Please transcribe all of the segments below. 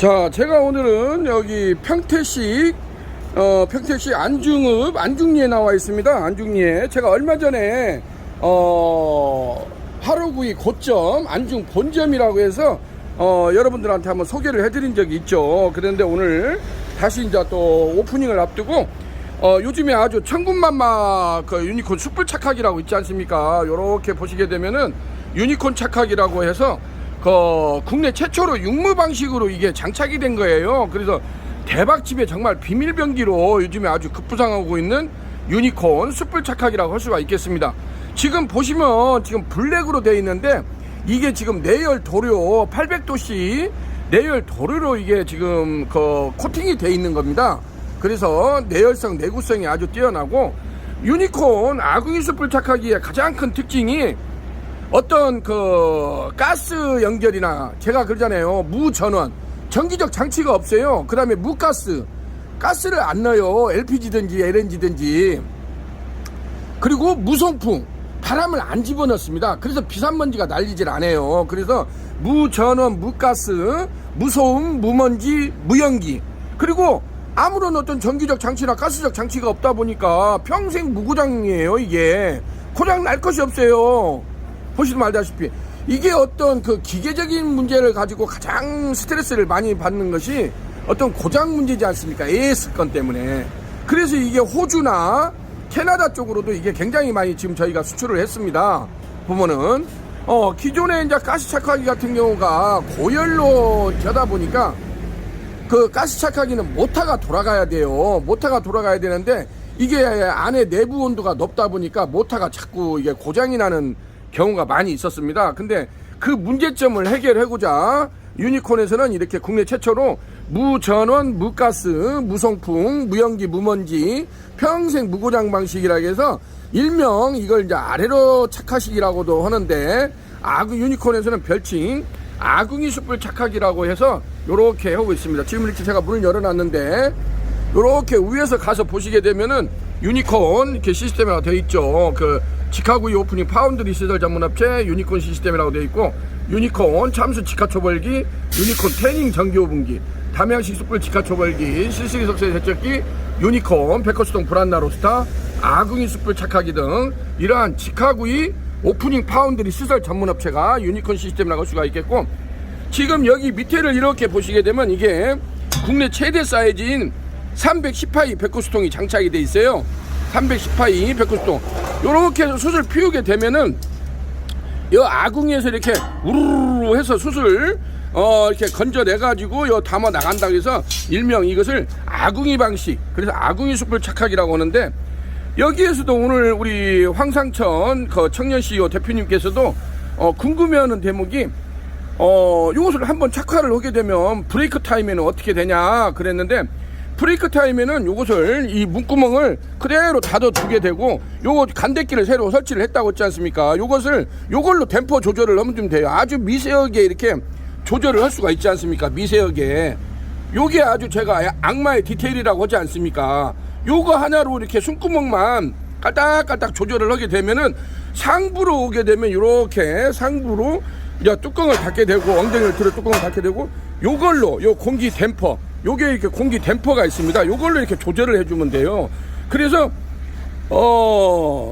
자, 제가 오늘은 여기 평택시 안중읍 안중리에 나와 있습니다. 안중리에 제가 얼마 전에 하루구이 고점 안중 본점이라고 해서 여러분들한테 한번 소개를 해드린 적이 있죠. 그런데 오늘 다시 이제 또 오프닝을 앞두고 요즘에 아주 천군만마 그 유니콘 숯불 착학이라고 있지 않습니까? 요렇게 보시게 되면은 유니콘 착학이라고 해서 국내 최초로 육무 방식으로 이게 장착이 된 거예요. 그래서 대박집에 정말 비밀병기로 요즘에 아주 급부상하고 있는 유니콘 숯불 착학이라고 할 수가 있겠습니다. 지금 보시면 지금 블랙으로 되어 있는데 이게 지금 내열 도료 800도씨 내열 도료로 이게 지금 코팅이 되어 있는 겁니다. 그래서 내열성 내구성이 아주 뛰어나고 유니콘 아궁이 숯불 착하기의 가장 큰 특징이 어떤 가스 연결이나 제가 그러잖아요. 무전원 전기적 장치가 없어요. 그 다음에 가스를 안 넣어요. LPG든지 LNG든지. 그리고 무송풍 바람을 안 집어넣습니다. 그래서 비산먼지가 날리질 않아요. 그래서 무전원 무가스 무소음 무먼지 무연기 그리고 아무런 어떤 전기적 장치나 가스적 장치가 없다 보니까 평생 무고장이에요. 이게 고장 날 것이 없어요. 보시면 알다시피 이게 어떤 기계적인 문제를 가지고 가장 스트레스를 많이 받는 것이 어떤 고장 문제지 않습니까? AS 건 때문에. 그래서 이게 호주나 캐나다 쪽으로도 이게 굉장히 많이 지금 저희가 수출을 했습니다. 보면은 기존에 이제 가스 착화기 같은 경우가 고열로 되다 보니까 가스 착화기는 모터가 돌아가야 돼요. 모터가 돌아가야 되는데 이게 안에 내부 온도가 높다 보니까 모터가 자꾸 이게 고장이 나는 경우가 많이 있었습니다. 근데 그 문제점을 해결하고자 유니콘에서는 이렇게 국내 최초로 무전원, 무가스, 무송풍, 무연기, 무먼지 평생 무고장 방식이라 해서 일명 이걸 이제 아래로 착하식이라고도 하는데 유니콘에서는 별칭 아궁이 숯불 착하기라고 해서 요렇게 하고 있습니다. 지금 이렇게 제가 문을 열어놨는데 요렇게 위에서 가서 보시게 되면은 유니콘 이렇게 시스템이라고 되어 있죠. 직화구이 오프닝 파운드리 시설 전문업체 유니콘 시스템이라고 되어 있고 유니콘 참수 직화 초벌기 유니콘 태닝 전기 오븐기 담양식 숯불 직화 초벌기 실시리 석쇠 세척기 유니콘 백허수동 브란나 로스타 아궁이 숯불 착하기 등 이러한 직화구이 오프닝 파운드리 시설 전문업체가 유니콘 시스템이라고 할 수가 있겠고 지금 여기 밑에를 이렇게 보시게 되면 이게 국내 최대 사이즈인 310파이 백호수통이 장착이 돼 있어요. 310파이 백호수통 요렇게 해서 숯을 피우게 되면은 이 아궁이에서 이렇게 우르르 해서 숯을 이렇게 건져내 가지고 요 담아 나간다고 해서 일명 이것을 아궁이 방식 그래서 아궁이 숯불 착학이라고 하는데 여기에서도 오늘 우리 황상천 청년 CEO 대표님께서도 궁금해하는 대목이 이것을 한번 착화를 하게 되면 브레이크 타임에는 어떻게 되냐 그랬는데 브레이크 타임에는 요것을 이 문구멍을 그대로 닫아두게 되고 요거 간대기를 새로 설치를 했다고 했지 않습니까? 요걸로 댐퍼 조절을 하면 돼요. 아주 미세하게 이렇게 조절을 할 수가 있지 않습니까? 미세하게. 요게 아주 제가 악마의 디테일이라고 하지 않습니까? 요거 하나로 이렇게 숨구멍만 깔딱깔딱 조절을 하게 되면은 상부로 오게 되면 요렇게 상부로 이제 뚜껑을 닫게 되고 엉덩이를 들어 뚜껑을 닫게 되고 요걸로 요 공기 댐퍼 요게 이렇게 공기 댐퍼가 있습니다. 요걸로 이렇게 조절을 해주면 돼요. 그래서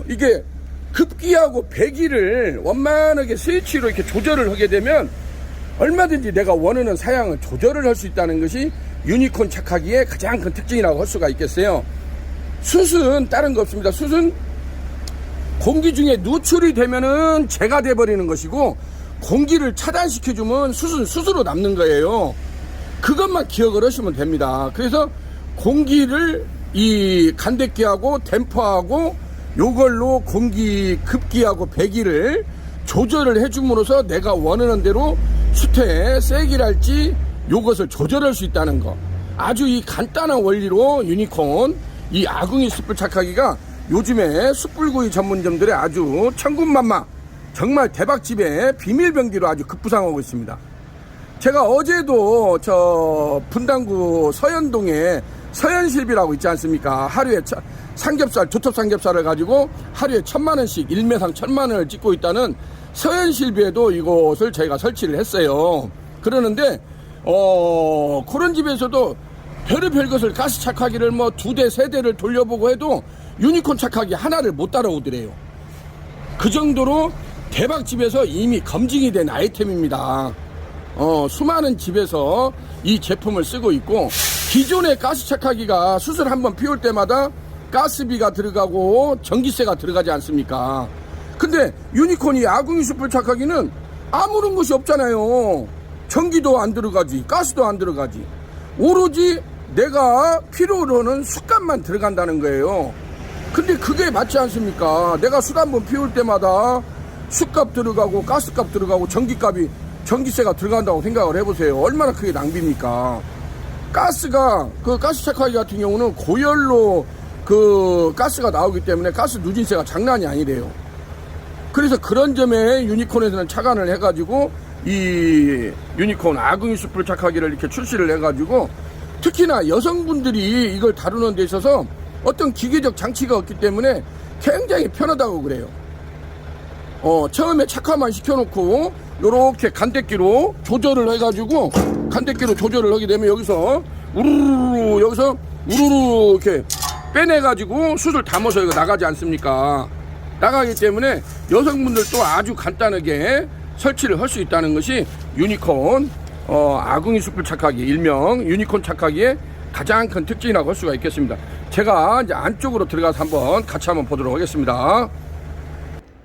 이게 급기하고 배기를 원만하게 스위치로 이렇게 조절을 하게 되면 얼마든지 내가 원하는 사양을 조절을 할 수 있다는 것이 유니콘 착하기의 가장 큰 특징이라고 할 수가 있겠어요. 숯은 다른 거 없습니다. 숯은 공기 중에 누출이 되면은 재가 돼버리는 것이고 공기를 차단시켜주면 숯은 숯으로 남는 거예요. 그것만 기억을 하시면 됩니다. 그래서 공기를 이 간대기하고 댐퍼하고 요걸로 공기 급기하고 배기를 조절을 해줌으로써 내가 원하는 대로 숯의 세기랄지 요것을 조절할 수 있다는 거. 아주 이 간단한 원리로 유니콘 이 아궁이 숯불 착하기가 요즘에 숯불구이 전문점들의 아주 천군만마 정말 대박집의 비밀병기로 아주 급부상하고 있습니다. 제가 어제도 분당구 서현동에 서현실비라고 있지 않습니까? 하루에 삼겹살, 조톱 삼겹살을 가지고 하루에 1000만원씩 일매상 1000만원을 찍고 있다는 서현실비에도 이곳을 저희가 설치를 했어요. 그러는데 그런 집에서도 별의별 것을 가스 착하기를 뭐 2대 3대를 돌려보고 해도 유니콘 착하기 하나를 못 따라오더래요. 그 정도로 대박집에서 이미 검증이 된 아이템입니다. 수많은 집에서 이 제품을 쓰고 있고, 기존의 가스 착하기가 수술 한번 피울 때마다 가스비가 들어가고 전기세가 들어가지 않습니까? 근데 유니콘이 아궁이 숯불 착하기는 아무런 것이 없잖아요. 전기도 안 들어가지, 가스도 안 들어가지. 오로지 내가 필요로는 숯값만 들어간다는 거예요. 근데 그게 맞지 않습니까? 내가 숯 한번 피울 때마다 숯값 들어가고 가스값 들어가고 전기세가 들어간다고 생각을 해보세요. 얼마나 크게 낭비입니까? 가스가, 가스 착하기 같은 경우는 고열로 가스가 나오기 때문에 가스 누진세가 장난이 아니래요. 그래서 그런 점에 유니콘에서는 착안을 해가지고 이 유니콘 아궁이 숯불 착하기를 이렇게 출시를 해가지고, 특히나 여성분들이 이걸 다루는 데 있어서 어떤 기계적 장치가 없기 때문에 굉장히 편하다고 그래요. 처음에 착화만 시켜놓고 요렇게 간대기로 조절을 해가지고, 간대기로 조절을 하게 되면 여기서 우르르 이렇게 빼내가지고 숯을 담아서 이거 나가지 않습니까? 나가기 때문에 여성분들도 아주 간단하게 설치를 할 수 있다는 것이 유니콘 아궁이 숯불 착하기, 일명 유니콘 착하기의 가장 큰 특징이라고 할 수가 있겠습니다. 제가 이제 안쪽으로 들어가서 같이 한번 보도록 하겠습니다.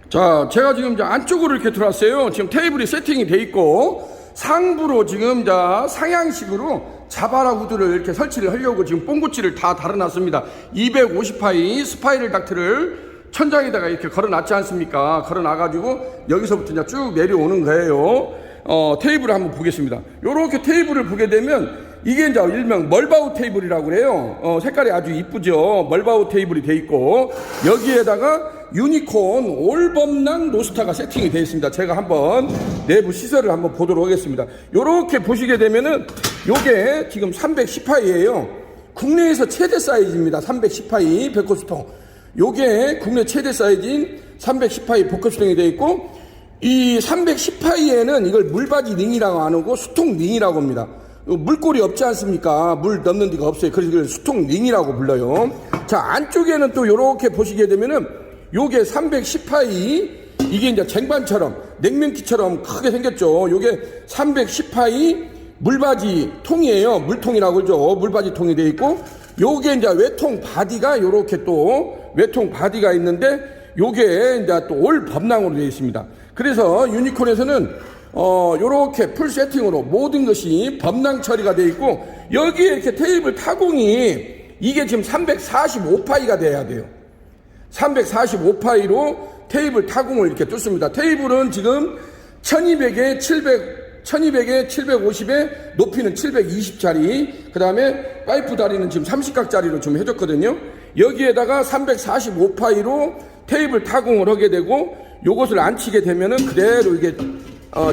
자, 제가 지금 이제 안쪽으로 이렇게 들어왔어요. 지금 테이블이 세팅이 돼 있고, 상부로 지금 상향식으로 자바라 후드를 이렇게 설치를 하려고 지금 뽕구치를 다 달아놨습니다. 250파이 스파이럴 닥트를 천장에다가 이렇게 걸어놨지 않습니까? 걸어놔가지고 여기서부터 이제 쭉 내려오는 거예요. 테이블을 한번 보겠습니다. 요렇게 테이블을 보게 되면 이게 이제 일명 멀바우 테이블이라고 그래요. 색깔이 아주 이쁘죠. 멀바우 테이블이 돼 있고, 여기에다가 유니콘 올범랑 로스터가 세팅이 되어 있습니다. 제가 한번 내부 시설을 한번 보도록 하겠습니다. 요렇게 보시게 되면은 요게 지금 310파이예요. 국내에서 최대 사이즈입니다. 310파이 백호수통. 요게 국내 최대 사이즈인 310파이 복합수통이 되어 있고, 이 310파이에는 이걸 물바지 링이라고 안 하고 수통 링이라고 합니다. 물골이 없지 않습니까? 물 넣는 데가 없어요. 그래서 이걸 수통 링이라고 불러요. 자, 안쪽에는 또 요렇게 보시게 되면은 요게 310파이, 이게 이제 쟁반처럼 냉면기처럼 크게 생겼죠. 요게 310파이 물바지 통이에요. 물통이라고 그러죠. 물바지 통이 되어 있고, 요게 이제 외통 바디가 요렇게 또 외통 바디가 있는데, 요게 이제 또 올 범랑으로 되어 있습니다. 그래서 유니콘에서는 요렇게 풀 세팅으로 모든 것이 범랑 처리가 되어 있고, 여기에 이렇게 테이블 타공이 이게 지금 345파이가 돼야 돼요. 345파이로 테이블 타공을 이렇게 뚫습니다. 테이블은 지금 1200에 750에 높이는 720짜리, 그 다음에 파이프 다리는 지금 30각짜리로 좀 해줬거든요. 여기에다가 345파이로 테이블 타공을 하게 되고, 요것을 안치게 되면은 그대로 이게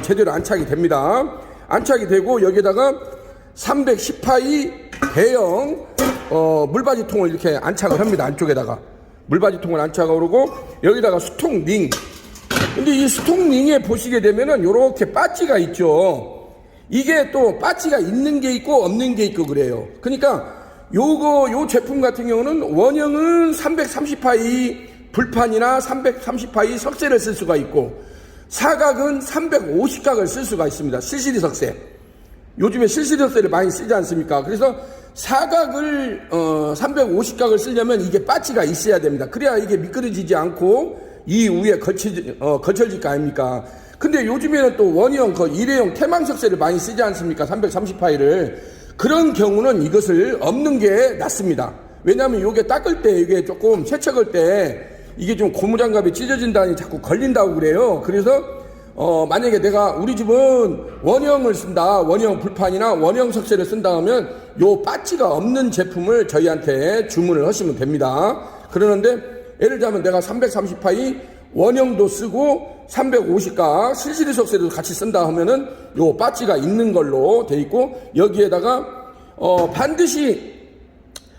제대로 안착이 됩니다. 안착이 되고, 여기에다가 310파이 대형 물바지통을 이렇게 안착을 합니다. 안쪽에다가 물바지통을 안착을 하고, 여기다가 수통링. 근데 이 수통링에 보시게 되면은 요렇게 빠찌가 있죠. 이게 또 빠찌가 있는 게 있고 없는 게 있고 그래요. 그러니까 요 제품 같은 경우는 원형은 330파이 불판이나 330파이 석쇠를 쓸 수가 있고, 사각은 350각을 쓸 수가 있습니다. 실시리 석쇠. 요즘에 실시리 석쇠를 많이 쓰지 않습니까? 그래서 사각을 350각을 쓰려면 이게 빠찌가 있어야 됩니다. 그래야 이게 미끄러지지 않고 이 위에 걸쳐질 거 아닙니까? 근데 요즘에는 또 원형 일회용 태망 석쇠를 많이 쓰지 않습니까? 330파이를. 그런 경우는 이것을 없는 게 낫습니다. 왜냐하면 이게 닦을 때, 이게 조금 세척할 때 이게 좀 고무장갑이 찢어진다니 자꾸 걸린다고 그래요. 그래서 만약에 우리 집은 원형을 쓴다, 원형 불판이나 원형 석쇠를 쓴다 하면 요 빠찌가 없는 제품을 저희한테 주문을 하시면 됩니다. 그러는데 예를 들면 내가 330파이 원형도 쓰고 350각 실시리 석쇠도 같이 쓴다 하면은 요 빠찌가 있는 걸로 돼 있고, 여기에다가 반드시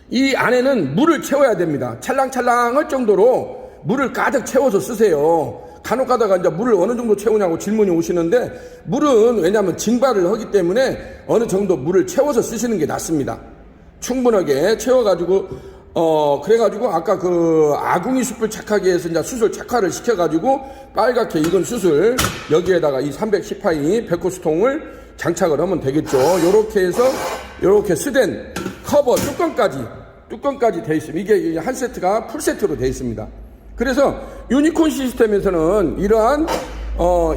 이 안에는 물을 채워야 됩니다. 찰랑찰랑할 정도로 물을 가득 채워서 쓰세요. 간혹 가다가 이제 물을 어느 정도 채우냐고 질문이 오시는데, 물은 왜냐하면 증발을 하기 때문에 어느 정도 물을 채워서 쓰시는 게 낫습니다. 충분하게 채워가지고, 그래가지고 아까 그 아궁이 숯불 착하게 해서 이제 숯을 착화를 시켜가지고 빨갛게 익은 숯을 여기에다가 이 310파이 백호수통을 장착을 하면 되겠죠. 요렇게 해서 요렇게 스댄 커버 뚜껑까지 돼 있습니다. 이게 한 세트가 풀 세트로 돼 있습니다. 그래서 유니콘 시스템에서는 이러한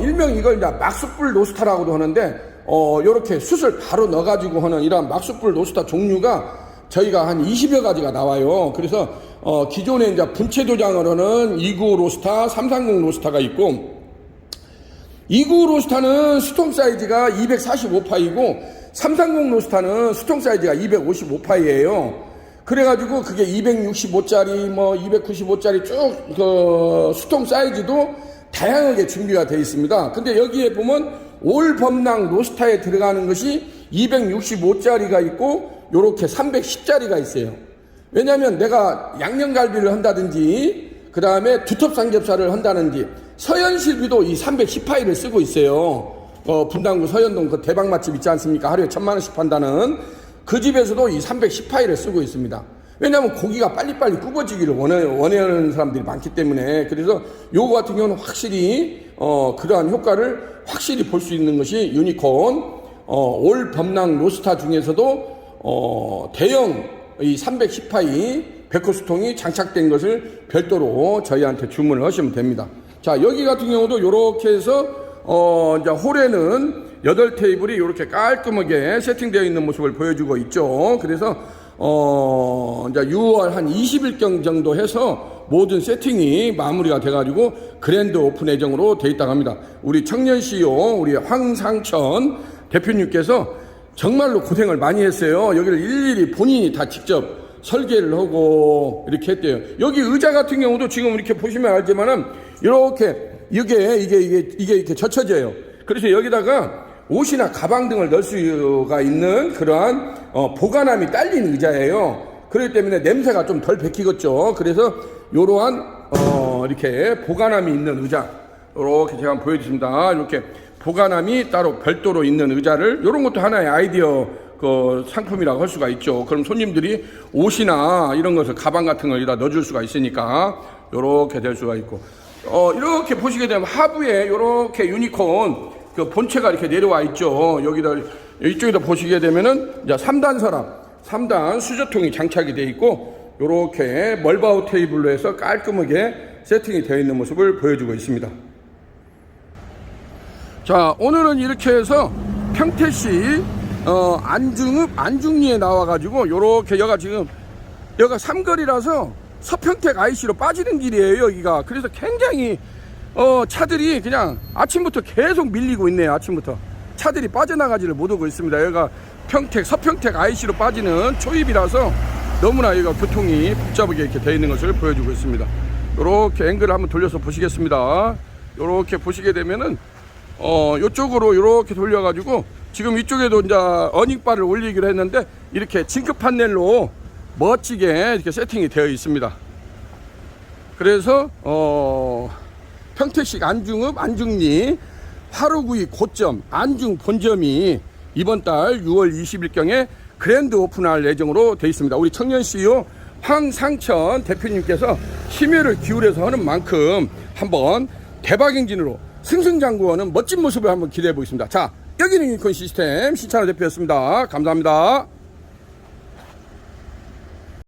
일명 이걸 이제 막숯불 노스타라고도 하는데, 요렇게 숯을 바로 넣어가지고 하는 이러한 막숯불 노스타 종류가 저희가 한 20여 가지가 나와요. 그래서 기존에 이제 분체 도장을 하는 295 로스타, 330 로스타가 있고, 295 로스타는 수통 사이즈가 245파이고 330 로스타는 수통 사이즈가 255파이예요. 그래가지고 그게 265짜리, 뭐 295짜리 쭉 그 수통 사이즈도 다양하게 준비가 되어 있습니다. 근데 여기에 보면 올 범랑 로스타에 들어가는 것이 265짜리가 있고 요렇게 310짜리가 있어요. 왜냐면 내가 양념갈비를 한다든지 그 다음에 두텁 삼겹살을 한다든지 서현실비도 이 310파이를 쓰고 있어요. 분당구 서현동 그 대박 맛집 있지 않습니까? 하루에 1000만원씩 판다는 그 집에서도 이 310파이를 쓰고 있습니다. 왜냐하면 고기가 빨리빨리 굽어지기를 원하는 사람들이 많기 때문에. 그래서 요거 같은 경우는 확실히 그러한 효과를 확실히 볼 수 있는 것이 유니콘 올 범랑 로스타 중에서도 대형 이 310파이 백호수통이 장착된 것을 별도로 저희한테 주문을 하시면 됩니다. 자, 여기 같은 경우도 요렇게 해서 이제 홀에는 8테이블이 이렇게 깔끔하게 세팅되어 있는 모습을 보여주고 있죠. 그래서 이제 6월 한 20일경 정도 해서 모든 세팅이 마무리가 돼가지고 그랜드 오픈 예정으로 돼 있다고 합니다. 우리 청년 CEO 우리 황상천 대표님께서 정말로 고생을 많이 했어요. 여기를 일일이 본인이 다 직접 설계를 하고 이렇게 했대요. 여기 의자 같은 경우도 지금 이렇게 보시면 알지만은 이렇게 이게 이렇게 젖혀져요. 그래서 여기다가 옷이나 가방 등을 넣을 수가 있는 그러한 보관함이 딸린 의자예요. 그렇기 때문에 냄새가 좀 덜 배기겠죠. 그래서 이러한 이렇게 보관함이 있는 의자, 이렇게 제가 한번 보여드립니다. 이렇게 보관함이 따로 별도로 있는 의자를, 이런 것도 하나의 아이디어 그 상품이라고 할 수가 있죠. 그럼 손님들이 옷이나 이런 것을 가방 같은 걸 여기다 넣어줄 수가 있으니까 이렇게 될 수가 있고, 이렇게 보시게 되면 하부에 이렇게 유니콘 그 본체가 이렇게 내려와 있죠. 여기다 이쪽에다 보시게 되면은 이제 3단 서랍, 3단 수저통이 장착이 되어 있고, 이렇게 멀바우 테이블로 해서 깔끔하게 세팅이 되어 있는 모습을 보여주고 있습니다. 자, 오늘은 이렇게 해서 평택시 안중읍 안중리에 나와가지고 요렇게 여기가 삼거리라서 서평택 IC로 빠지는 길이에요, 여기가. 그래서 굉장히 차들이 그냥 아침부터 계속 밀리고 있네요. 아침부터 차들이 빠져나가지를 못하고 있습니다. 여기가 서평택 IC로 빠지는 초입이라서 너무나 여기가 교통이 복잡하게 이렇게 되어 있는 것을 보여주고 있습니다. 요렇게 앵글을 한번 돌려서 보시겠습니다. 요렇게 보시게 되면은 요쪽으로 이렇게 돌려가지고 지금 이쪽에도 이제 어닝바를 올리기로 했는데 이렇게 징크 판넬로 멋지게 이렇게 세팅이 되어 있습니다. 그래서 평택시 안중읍 안중리 하루구이 고점 안중 본점이 이번 달 6월 20일경에 그랜드 오픈할 예정으로 되어 있습니다. 우리 청년 CEO 황상천 대표님께서 심혈을 기울여서 하는 만큼 한번 대박 행진으로 승승장구하는 멋진 모습을 한번 기대해 보겠습니다. 자, 여기는 유니콘 시스템 신찬호 대표였습니다. 감사합니다.